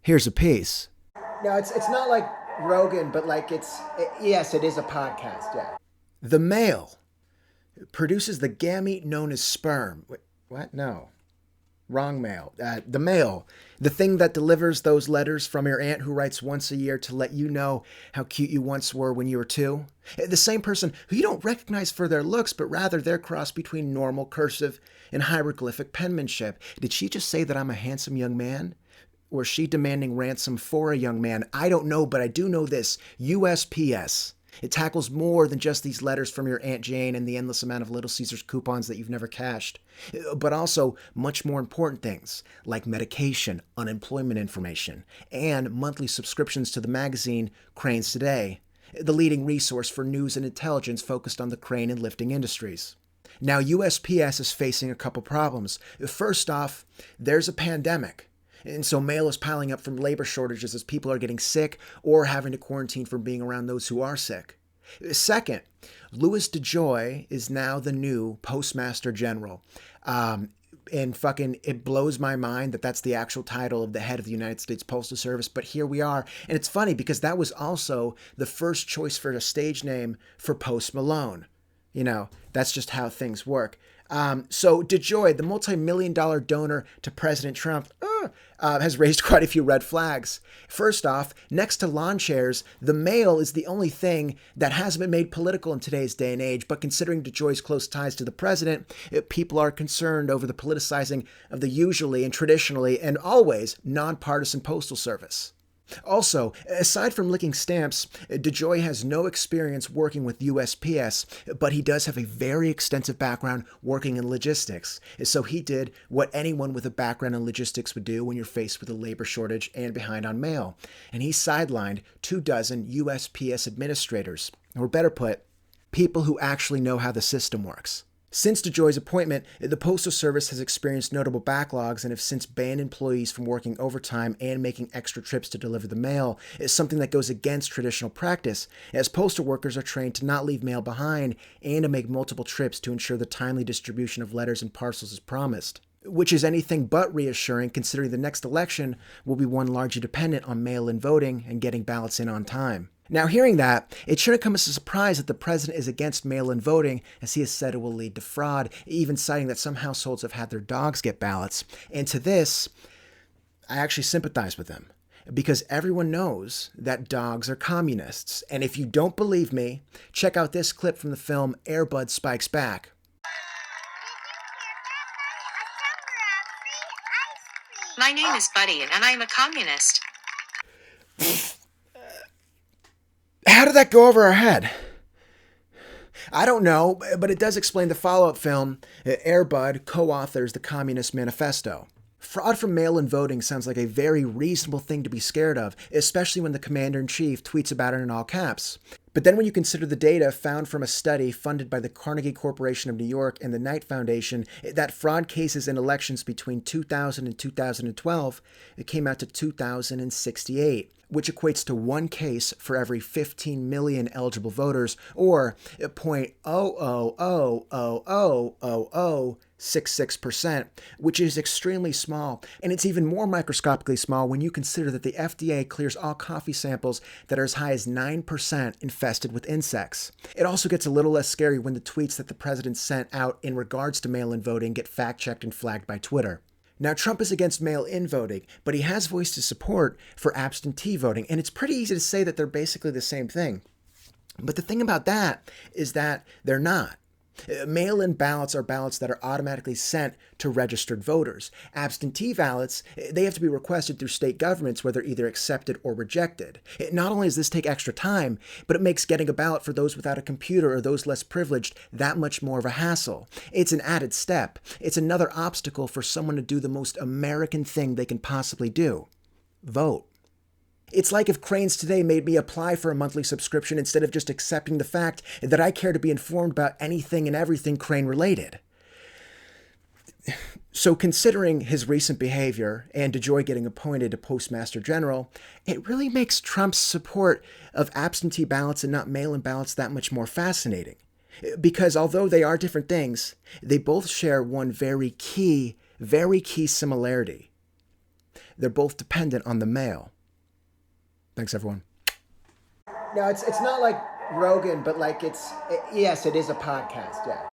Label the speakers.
Speaker 1: Here's a piece.
Speaker 2: No, it's not like Rogan, but like yes, it is a podcast. Yeah.
Speaker 1: The male produces the gamete known as sperm. Wait, what? No. Wrong male. The male. The thing that delivers those letters from your aunt who writes once a year to let you know how cute you once were when you were two. The same person who you don't recognize for their looks, but rather their cross between normal cursive and hieroglyphic penmanship. Did she just say that I'm a handsome young man? Or is she demanding ransom for a young man? I don't know, but I do know this. USPS. It tackles more than just these letters from your Aunt Jane and the endless amount of Little Caesars coupons that you've never cashed, but also much more important things like medication, unemployment information, and monthly subscriptions to the magazine Cranes Today, the leading resource for news and intelligence focused on the crane and lifting industries. Now, USPS is facing a couple problems. First off, there's a pandemic. And so mail is piling up from labor shortages as people are getting sick or having to quarantine from being around those who are sick. Second, Louis DeJoy is now the new Postmaster General. And fucking, it blows my mind that that's the actual title of the head of the United States Postal Service. But here we are. And it's funny because that was also the first choice for a stage name for Post Malone. You know, that's just how things work. So DeJoy, the multi-million-dollar donor to President Trump, has raised quite a few red flags. First off, next to lawn chairs, the mail is the only thing that hasn't been made political in today's day and age, but considering DeJoy's close ties to the president, people are concerned over the politicizing of the usually and traditionally and always nonpartisan postal service. Also, aside from licking stamps, DeJoy has no experience working with USPS, but he does have a very extensive background working in logistics. So he did what anyone with a background in logistics would do when you're faced with a labor shortage and behind on mail. And he sidelined 24 USPS administrators, or better put, people who actually know how the system works. Since DeJoy's appointment, the Postal Service has experienced notable backlogs and have since banned employees from working overtime and making extra trips to deliver the mail. It's something that goes against traditional practice, as postal workers are trained to not leave mail behind and to make multiple trips to ensure the timely distribution of letters and parcels is promised. Which is anything but reassuring considering the next election will be one largely dependent on mail-in voting and getting ballots in on time. Now, hearing that, it shouldn't come as a surprise that the president is against mail-in voting, as he has said it will lead to fraud, even citing that some households have had their dogs get ballots. And to this, I actually sympathize with him, because everyone knows that dogs are communists. And if you don't believe me, check out this clip from the film Air Bud Spikes Back.
Speaker 3: My name is Buddy, and I'm a communist.
Speaker 1: How did that go over our head? I don't know, but it does explain the follow-up film, Air Bud co-authors the Communist Manifesto. Fraud from mail-in voting sounds like a very reasonable thing to be scared of, especially when the commander-in-chief tweets about it in all caps. But then when you consider the data found from a study funded by the Carnegie Corporation of New York and the Knight Foundation, that fraud cases in elections between 2000 and 2012, it came out to 2,068, which equates to one case for every 15 million eligible voters, or 0.000000066%, which is extremely small. And it's even more microscopically small when you consider that the FDA clears all coffee samples that are as high as 9% infested with insects. It also gets a little less scary when the tweets that the president sent out in regards to mail-in voting get fact-checked and flagged by Twitter. Now, Trump is against mail-in voting, but he has voiced his support for absentee voting, and it's pretty easy to say that they're basically the same thing. But the thing about that is that they're not. Mail-in ballots are ballots that are automatically sent to registered voters. Absentee ballots, they have to be requested through state governments where they're either accepted or rejected. Not only does this take extra time, but it makes getting a ballot for those without a computer or those less privileged that much more of a hassle. It's an added step. It's another obstacle for someone to do the most American thing they can possibly do: vote. It's like if Cranes Today made me apply for a monthly subscription instead of just accepting the fact that I care to be informed about anything and everything crane related. So considering his recent behavior and DeJoy getting appointed to Postmaster General, it really makes Trump's support of absentee ballots and not mail-in ballots that much more fascinating. Because although they are different things, they both share one very key similarity. They're both dependent on the mail. Thanks, everyone.
Speaker 2: No, it's not like Rogan, but like yes, it is a podcast. Yeah.